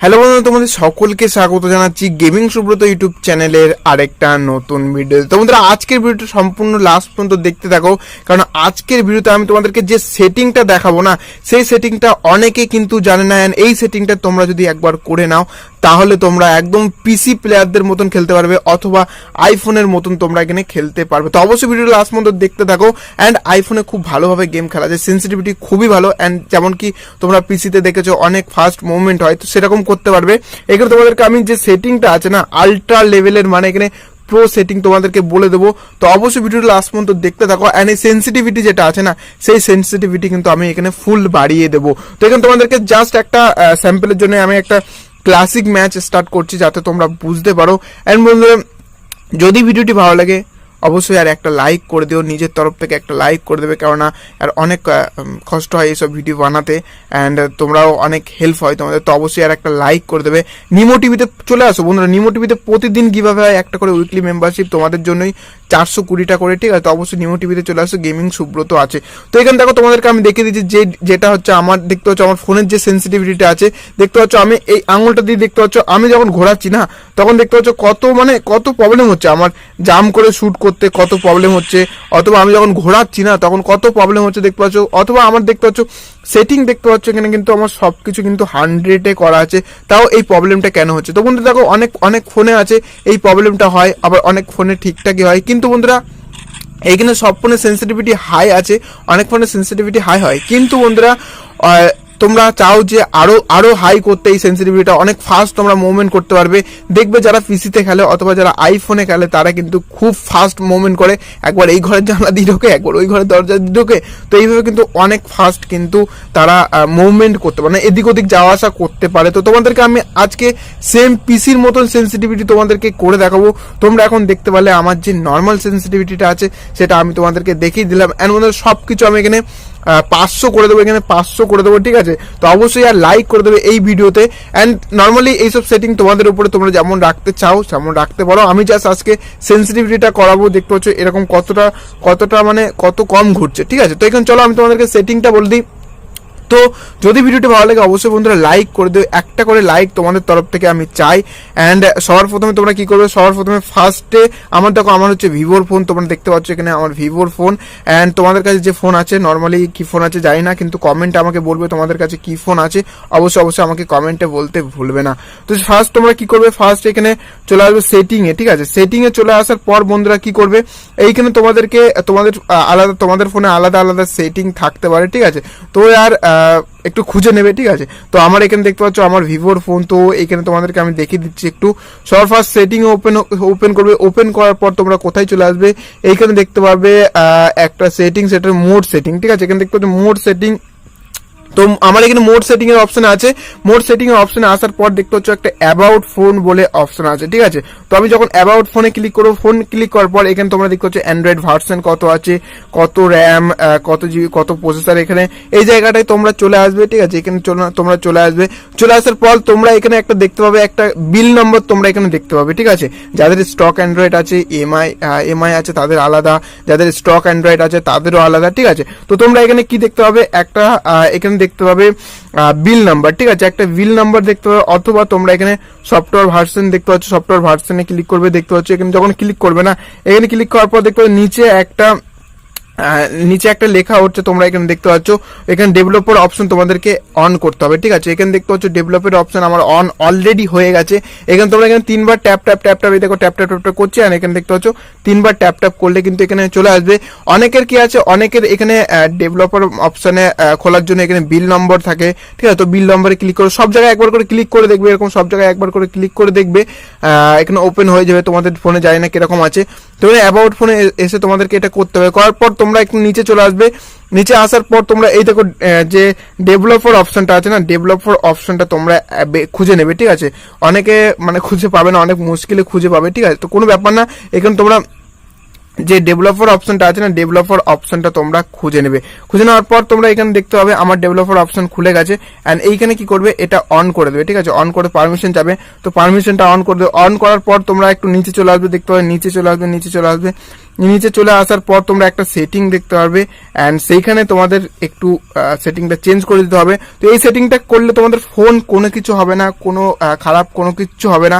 Hello বন্ধুরা, তোমাদের সকলকে স্বাগত জানাচ্ছি গেমিং সুব্রত ইউটিউব চ্যানেলের আরেকটা নতুন ভিডিও। তো বন্ধুরা, আজকের ভিডিওটা সম্পূর্ণ লাস্ট পর্যন্ত দেখতে থাকো, কারণ আজকের ভিডিওতে আমি তোমাদেরকে যে সেটিংটা দেখাবো না, সেই সেটিংটা অনেকে কিন্তু জানে না। অ্যান্ড এই সেটিংটা তোমরা যদি একবার করে নাও তাহলে তোমরা একদম পিসি প্লেয়ারদের মতন খেলতে পারবে, অথবা আইফোনের মতন তোমরা এখানে খেলতে পারবে। তো অবশ্যই ভিডিওটা লাস্ট পর্যন্ত দেখতে থাকো। অ্যান্ড আইফোনে খুব ভালোভাবে গেম খেলা যায়, সেন্সিটিভিটি খুবই ভালো। অ্যান্ড যেমন কি তোমরা পিসিতে দেখেছো অনেক ফাস্ট মুভমেন্ট হয়, তো সেরকম করতে পারবে। এখানে তোমাদেরকে আমি যে সেটিংটা আছে না, আলট্রা লেভেলের, মানে এখানে প্রো সেটিং তোমাদেরকে বলে দেবো। তো অবশ্যই ভিডিওটা লাস্ট পর্যন্ত দেখতে থাকো। অ্যান্ড এই সেন্সিটিভিটি যেটা আছে না, সেই সেন্সিটিভিটি কিন্তু আমি এখানে ফুল বাড়িয়ে দেবো। তো এখানে তোমাদেরকে জাস্ট একটা স্যাম্পলের জন্য আমি একটা ক্লাসিক ম্যাচ স্টার্ট করছি, যাতে তোমরা বুঝতে পারো। অ্যান্ড বন্ধুরা, যদি ভিডিওটি ভালো লাগে অবশ্যই আর একটা লাইক করে দিও, নিজের তরফ থেকে একটা লাইক করে দেবে, কেননা আর অনেক কষ্ট হয় এইসব ভিডিও বানাতে। অ্যান্ড তোমরাও অনেক হেল্প হয় তোমাদের, তো অবশ্যই আর একটা লাইক করে দেবে। নিমো টিভিতে চলে আসো বন্ধুরা, নিমো টিভিতে প্রতিদিন কিভাবে হয় একটা করে উইকলি মেম্বারশিপ তোমাদের জন্যই 420 করে, ঠিক আছে? তো অবশ্যই নিমো টিভিতে চলে আসো, গেমিং সুব্রত আছে। তো এখানে দেখো তোমাদেরকে আমি দেখিয়ে দিচ্ছি যেটা হচ্ছে আমার, দেখতে পাচ্ছ আমার ফোনের যে সেন্সিটিভিটিটা আছে, দেখতে পাচ্ছ আমি এই আঙুলটা দিয়ে দেখতে পাচ্ছ আমি যখন ঘোরাচ্ছি না, তখন দেখতে পাচ্ছ কত প্রবলেম হচ্ছে আমার, জাম করে শুট করতে কত প্রবলেম হচ্ছে, অথবা আমি যখন ঘোরাচ্ছি না তখন কত প্রবলেম হচ্ছে দেখতে পাচ্ছ, অথবা আমার দেখতে পাচ্ছ সেটিং দেখতে পাচ্ছ এখানে কিন্তু আমার সবকিছু কিন্তু 100-এ করা আছে, তাও এই প্রবলেমটা কেন হচ্ছে? তো বন্ধুরা দেখো, অনেক ফোনে আছে এই প্রবলেমটা হয়, আবার অনেক ফোনে ঠিকঠাকই হয়। কিন্তু বন্ধুরা, এইখানে সব ফোনের সেন্সিটিভিটি হাই আছে, অনেক ফোনের সেন্সিটিভিটি হাই হয়, কিন্তু বন্ধুরা তোমরা চাও যে আরো হাই করতে, এই সেন্সিটিভিটিটা অনেক ফাস্ট তোমরা মুভমেন্ট করতে পারবে। দেখবে যারা পিসিতে খেলে অথবা যারা আইফোনে খেলে তারা কিন্তু খুব ফাস্ট মুভমেন্ট করে, একবার এই ঘরের জানলা দিয়ে ঢোকে, একবার ওই ঘরের দরজা দিয়ে ঢোকে। তো এইভাবে কিন্তু অনেক ফাস্ট কিন্তু তারা মুভমেন্ট করতে পারে, মানে এদিক ওদিক যাওয়া আসা করতে পারে। তো তোমাদেরকে আমি আজকে সেম পিসির মতন সেন্সিটিভিটি তোমাদেরকে করে দেখাবো। তোমরা এখন দেখতে পারলে আমার যে নর্মাল সেন্সিটিভিটিটা আছে সেটা আমি তোমাদেরকে দেখিয়ে দিলাম। অ্যান্ড বন্ধুরা, সব কিছু আমি এখানে 500 করে দেবো, এখানে 500 করে দেবো, ঠিক আছে? তো অবশ্যই আর লাইক করে দেবে এই ভিডিওতে। অ্যান্ড নর্মালি এইসব সেটিং তোমাদের উপরে তোমরা যেমন রাখতে চাও তেমন রাখতে পারো। আমি জাস্ট আজকে সেন্সিটিভিটিটা করাবো, দেখতে পাচ্ছ এরকম কতটা মানে কত কম ঘুরছে, ঠিক আছে? তো এখন চলো আমি তোমাদেরকে সেটিংটা বলে দিই। তো যদি ভিডিওটি ভালো লাগে অবশ্যই বন্ধুরা লাইক করে দেবে, একটা করে লাইক তোমাদের তরফ থেকে আমি চাই। অ্যান্ড সবার প্রথমে তোমরা কি করবে, সবার প্রথমে ফার্স্টে আমার হচ্ছে ভিভোর ফোন, তোমরা দেখতে পাচ্ছ এখানে আমার ভিভোর ফোন। অ্যান্ড তোমাদের কাছে যে ফোন আছে, নর্মালি কি ফোন আছে জানি না, কিন্তু কমেন্টে আমাকে বলবে তোমাদের কাছে কি ফোন আছে, অবশ্যই আমাকে কমেন্টে বলতে ভুলবে না। তো ফার্স্ট তোমরা কি করবে, ফার্স্ট এখানে চলে আসবে সেটিংয়ে, ঠিক আছে? সেটিংয়ে চলে আসার পর বন্ধুরা কি করবে, এইখানে তোমাদের ফোনে আলাদা আলাদা সেটিং থাকতে পারে, ঠিক আছে? তো আর একটু খুঁজে নেবে, ঠিক আছে? তো আমার এখানে দেখতে পাচ্ছ আমার ভিভোর ফোন, তো এখানে তোমাদেরকে আমি দেখিয়ে দিচ্ছি একটু। সবার ফার্স্ট সেটিং ওপেন করবে, ওপেন করার পর তোমরা কোথায় চলে আসবে, এইখানে দেখতে পারবে একটা সেটিং, সেটার মোড সেটিং, ঠিক আছে? এখানে দেখতে পাচ্ছ মোড সেটিং। তো আমার এখানে মোড সেটিং এর অপশন আছে, মোড সেটিং এর অপশনে আসার পর দেখতে হচ্ছে একটা অ্যাবাউট ফোন বলে অপশন আছে, ঠিক আছে? তো আমি যখন অ্যাবাউট ফোনে ক্লিক করবো, ফোন ক্লিক করার পর এখানে তোমরা দেখতে হচ্ছে অ্যান্ড্রয়েড ভার্সন কত আছে, কত র্যাম, কত জিবি, কত প্রসেসর, এখানে এই জায়গাটায় তোমরা চলে আসবে, ঠিক আছে? এখানে তোমরা চলে আসবে। চলে আসার পর তোমরা এখানে একটা দেখতে পাবে, একটা বিল নম্বর তোমরা এখানে দেখতে পাবে, ঠিক আছে? যাদের স্টক অ্যান্ড্রয়েড আছে, এমআই আছে তাদের আলাদা, যাদের স্টক অ্যান্ড্রয়েড আছে তাদেরও আলাদা, ঠিক আছে? তো তোমরা এখানে কি দেখতে পাবে, একটা এখানে দেখতে পাবে বিল নাম্বার, ঠিক আছে? একটা বিল নাম্বার দেখতে পাবে, অথবা তোমরা এখানে সফটওয়্যার ভার্সন দেখতে পাচ্ছ, সফটওয়্যার ভার্সনে ক্লিক করবে, দেখতে পাচ্ছ এখানে যখন ক্লিক করবে না, এখানে ক্লিক করার পর দেখতে পাবে নিচে একটা লেখা হচ্ছে, তোমরা এখানে দেখতে পাচ্ছ এখানে ডেভেলপার অপশন তোমাদেরকে অন করতে হবে, ঠিক আছে? এখানে দেখতে পাচ্ছ ডেভেলপার অপশন আমার অন অলরেডি হয়ে গেছে। এখানে তোমরা এখানে 3বার ট্যাপ এই দেখো ট্যাপ করছে, আর এখানে দেখতে পাচ্ছ 3বার ট্যাপ করলে কিন্তু এখানে চলে আসবে। অনেকের কি আছে, অনেকের এখানে ডেভেলপার অপশনে খোলার জন্য এখানে বিল নম্বর থাকে, ঠিক আছে? তো বিল নম্বরে ক্লিক করো, সব জায়গায় একবার করে ক্লিক করে দেখবে, এরকম সব জায়গায় একবার করে ক্লিক করে দেখবে, এখানে ওপেন হয়ে যাবে। তোমাদের ফোনে জানি না কিরকম আছে, তো অ্যাবাউট ফোনে এসে তোমাদেরকে এটা করতে হবে। করার পর তোমরা একটু নিচে চলে আসবে, নিচে আসার পর তোমরা এই দেখো যে ডেভেলপার অপশনটা আছে না, ডেভেলপার অপশনটা তোমরা খুঁজে নেবে, ঠিক আছে? অনেকে মানে খুঁজে পাবে না, অনেক মুশকিলে খুঁজে পাবে, ঠিক আছে? তো কোনো ব্যাপার না, এখানে তোমরা যে ডেভেলপার অপশনটা আছে না, ডেভেলপার অপশনটা তোমরা খুঁজে নেবে। খুঁজে নেওয়ার পর তোমরা এখানে দেখতে পাবে আমার ডেভেলপার অপশন খুলে গেছে। অ্যান্ড এইখানে কি করবে, এটা অন করে দেবে, ঠিক আছে। অন করে পারমিশন যাবে, তো পারমিশনটা অন করে দেবে। অন করার পর তোমরা একটু নিচে চলে আসবে, দেখতে পাবে নিচে চলে আসবে, নিচে চলে আসার পর তোমরা একটা সেটিং দেখতে পারবে। অ্যান্ড সেইখানে তোমাদের একটু সেটিংটা চেঞ্জ করে দিতে হবে। তো এই সেটিংটা করলে তোমাদের ফোন কোনো কিছু হবে না, কোনো খারাপ কোনো কিছু হবে না,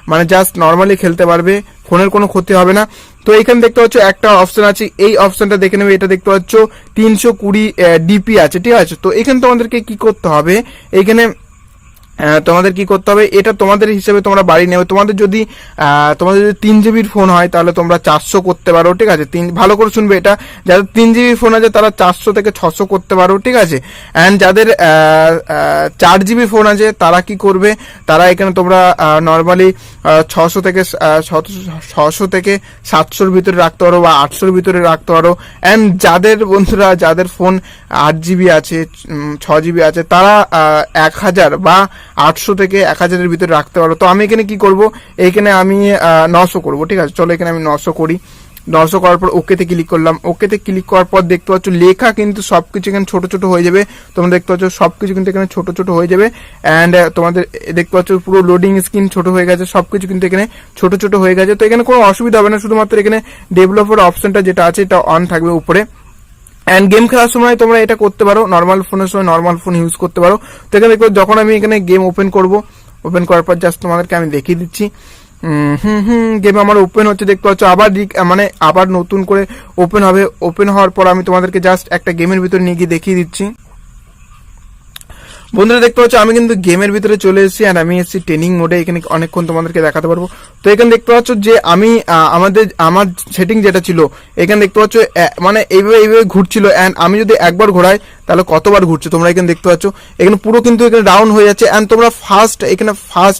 মানে জাস্ট নর্মালি খেলতে পারবে, ফোনের কোনো ক্ষতি হবে না। তো এখানে দেখতে পাচ্ছ একটা অপশন আছে, এই অপশনটা দেখে নেবে। এটা দেখতে পাচ্ছ 320 ডিপি আছে, ঠিক আছে। তো এখানে তোমাদেরকে কি করতে হবে, এইখানে তোমাদের কি করতে হবে, এটা তোমাদের হিসেবে তোমরা বাড়ি নেবে। তোমাদের যদি 3 জিবির ফোন হয় তাহলে তোমরা 400 করতে পারো, ঠিক আছে। ভালো করে শুনবে, এটা যাদের 3 জিবির ফোন আছে তারা 400 থেকে 600 করতে পারো, ঠিক আছে। অ্যান্ড যাদের 4 জিবি ফোন আছে তারা কি করবে, তারা এখানে তোমরা নর্মালি 600 থেকে 700-র ভিতরে রাখতে পারো বা 800-র ভিতরে রাখতে পারো। অ্যান্ড যাদের বন্ধুরা যাদের ফোন 8 জিবি আছে, 6 জিবি আছে, তারা 1000 বা 800 থেকে 1000-এর ভিতরে রাখতে পারো। তো আমি এখানে কি করব, এইখানে আমি 900 করব, ঠিক আছে। চলো এখানে আমি 900 করি। 900 করার পর ওকেতে ক্লিক করলাম। ওকেতে ক্লিক করার পর দেখতে পাচ্ছ লেখা কিন্তু সবকিছু এখানে ছোট ছোট হয়ে যাবে। তোমরা দেখতে পাচ্ছ সবকিছু কিন্তু এখানে ছোট ছোট হয়ে যাবে। অ্যান্ড তোমাদের দেখতে পাচ্ছ পুরো লোডিং স্ক্রিন ছোট হয়ে গেছে, সবকিছু কিন্তু এখানে ছোট ছোট হয়ে গেছে। তো এখানে কোনো অসুবিধা হবে না, শুধুমাত্র এখানে ডেভেলপার অপশনটা যেটা আছে এটা অন থাকবে উপরে। অ্যান্ড গেম খেলার সময় তোমরা এটা করতে পারো, নর্মাল ফোনের সময় নর্মাল ফোন ইউজ করতে পারো। তো এখানে দেখো যখন আমি এখানে গেম ওপেন করব, ওপেন করার পর জাস্ট তোমাদেরকে আমি দেখিয়ে দিচ্ছি। গেম আমার ওপেন হচ্ছে, দেখতে পাচ্ছ আবার মানে আবার নতুন করে ওপেন হবে। ওপেন হওয়ার পর আমি তোমাদেরকে জাস্ট একটা গেমের ভিতরে নিয়ে গিয়ে দেখিয়ে দিচ্ছি। বন্ধুরা দেখতে পাচ্ছ আমি কিন্তু গেমের ভিতরে চলে এসেছি, আর আমি এসেছি ট্রেনিং মোডে। এখানে অনেকক্ষণ তোমাদেরকে দেখাতে পারবো। তো এখানে দেখতে পাচ্ছ যে আমি আমার সেটিং যেটা ছিল, এখানে দেখতে পাচ্ছ মানে এইভাবে ঘুরছিল। অ্যান্ড আমি যদি একবার ঘোরাই তাহলে কতবার ঘুরছে তোমরা এখানে দেখতে পাচ্ছ। এখানে পুরো কিন্তু এখানে ডাউন হয়ে যাচ্ছে। অ্যান্ড তোমরা ফাস্ট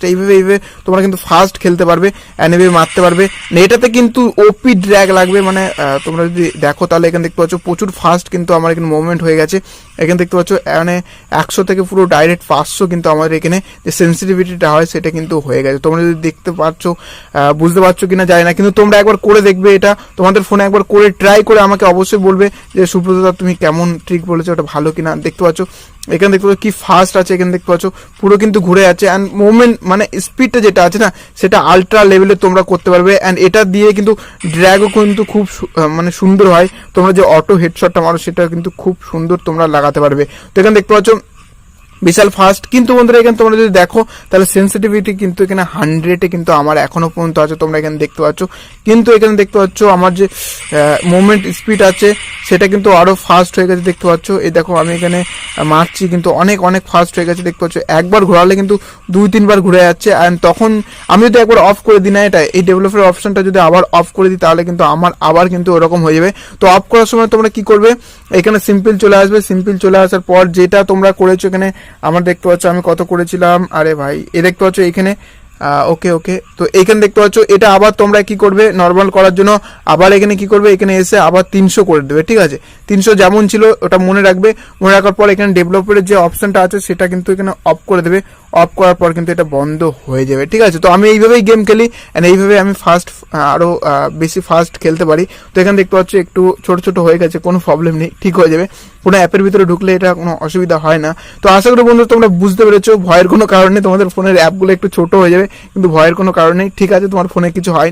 এইভাবে তোমরা কিন্তু ফাস্ট খেলতে পারবে, অ্যান্ড এইভাবে মারতে পারবে। এটাতে কিন্তু ওপি ড্র্যাগ লাগবে, মানে তোমরা যদি দেখো তাহলে এখানে দেখতে পাচ্ছ প্রচুর ফাস্ট কিন্তু আমার এখানে মুভমেন্ট হয়ে গেছে। এখানে দেখতে পাচ্ছ মানে 100 থেকে পুরো ডাইরেক্ট 500 কিন্তু আমাদের এখানে যে সেন্সিটিভিটিটা হয় সেটা কিন্তু হয়ে গেছে। তোমরা যদি দেখতে পাচ্ছ, বুঝতে পারছো কিনা জানি না, কিন্তু তোমরা একবার করে দেখবে, এটা তোমাদের ফোনে একবার করে ট্রাই করে আমাকে অবশ্যই বলবে যে সুব্রত তুমি কেমন ট্রিক বলেছো, ওটা ভালো কিনা। দেখতে পাচ্ছ এখানে দেখতে পাচ্ছ কি ফাস্ট আছে, এখানে দেখতে পাচ্ছ পুরো কিন্তু ঘুরে যাচ্ছে। অ্যান্ড মুভমেন্ট মানে স্পিডটা যেটা আছে না সেটা আলট্রা লেভেলে তোমরা করতে পারবে। অ্যান্ড এটা দিয়ে কিন্তু ড্র্যাগও কিন্তু খুব মানে সুন্দর হয়। তোমরা যে অটো হেডশটটা মারো সেটা কিন্তু খুব সুন্দর তোমরা লাগাতে পারবে। তো এখানে দেখতে পাচ্ছ বিশাল ফাস্ট। কিন্তু বন্ধুরা এখানে তোমরা যদি দেখো তাহলে সেন্সিটিভিটি কিন্তু এখানে 100-এ কিন্তু আমার এখনো পর্যন্ত আছে, তোমরা এখানে দেখতে পাচ্ছ। কিন্তু এখানে দেখতে পাচ্ছ আমার যে মুভমেন্ট স্পিড আছে সেটা কিন্তু আরো ফাস্ট হয়ে গেছে, দেখতে পাচ্ছ। এই দেখো আমি এখানে মারছি কিন্তু অনেক অনেক ফাস্ট হয়ে গেছে, দেখতে পাচ্ছ। একবার ঘোরালে কিন্তু 2-3 বার ঘুরে যাচ্ছে। অ্যান্ড তখন আমি যদি একবার অফ করে দিই না, এটা এই ডেভেলপার অপশনটা যদি আবার অফ করে দিই তাহলে কিন্তু আমার আবার কিন্তু ওরকম হয়ে যাবে। তো অফ করার সময় তোমরা কি করবে, এখানে সিম্পল চলে আসবে। সিম্পল চলে আসার পর যেটা তোমরা করেছো, এখানে আমার দেখতে পাচ্ছ আমি কত করেছিলাম, আরে ভাই এ দেখতে পাচ্ছ এখানে ওকে। তো এইখানে দেখতে পাচ্ছ এটা আবার তোমরা কি করবে, নর্মাল করার জন্য আবার এখানে কি করবে, এখানে এসে আবার 300 করে দেবে, ঠিক আছে। 300 যেমন ছিল ওটা মনে রাখবে। মনে রাখার পর এখানে ডেভেলপারের যে অপশনটা আছে সেটা কিন্তু এখানে অফ করে দেবে। অফ করার পর কিন্তু এটা বন্ধ হয়ে যাবে, ঠিক আছে। তো আমি এইভাবেই গেম খেলি, অ্যান্ড এইভাবে আমি আরো বেশি ফাস্ট খেলতে পারি। তো এখানে দেখতে পাচ্ছ একটু ছোট ছোট হয়ে গেছে, কোনো প্রবলেম নেই, ঠিক হয়ে যাবে। কোনো অ্যাপের ভিতরে ঢুকলে এটা কোনো অসুবিধা হয় না। তো আশা করি বন্ধু তোমরা বুঝতে পেরেছো, ভয়ের কোনো কারণে তোমাদের ফোনের অ্যাপগুলো একটু ছোট হয়ে যাবে, কিন্তু ভয়ের কোনো কারণ নেই, ঠিক আছে। তোমার ফোনে কিছু হয়